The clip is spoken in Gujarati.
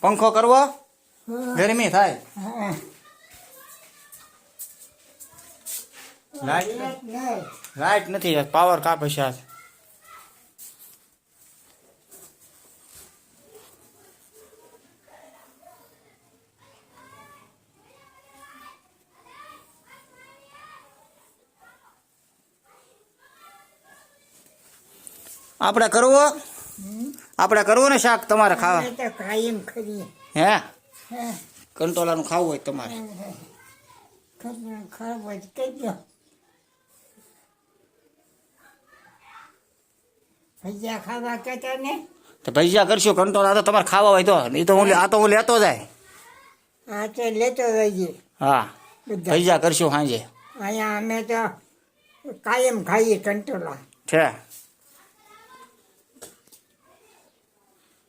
પંખો કરવો ગરમી થાય હા લાઈટ નથી પાવર કાપે છે આજ. આપણે કરવો ને શાક તમારે ખાવા અમે તો કાયમ ખરીએ હે હા કંટોલાનું ખાવું હોય તમારે ખરાબ હોય તો કહેજો ભજીયા ખાવા કહેતા ને તો ભજીયા કરશું કંટોલા તો તમારે ખાવા હોય તો એ તો હું આ તો હું લેતો જાય હા તો લેતો રહીએ હા બધા ભજીયા કરશું સાંજે અહીંયા અમે તો કાયમ ખાઈએ કંટોલા છે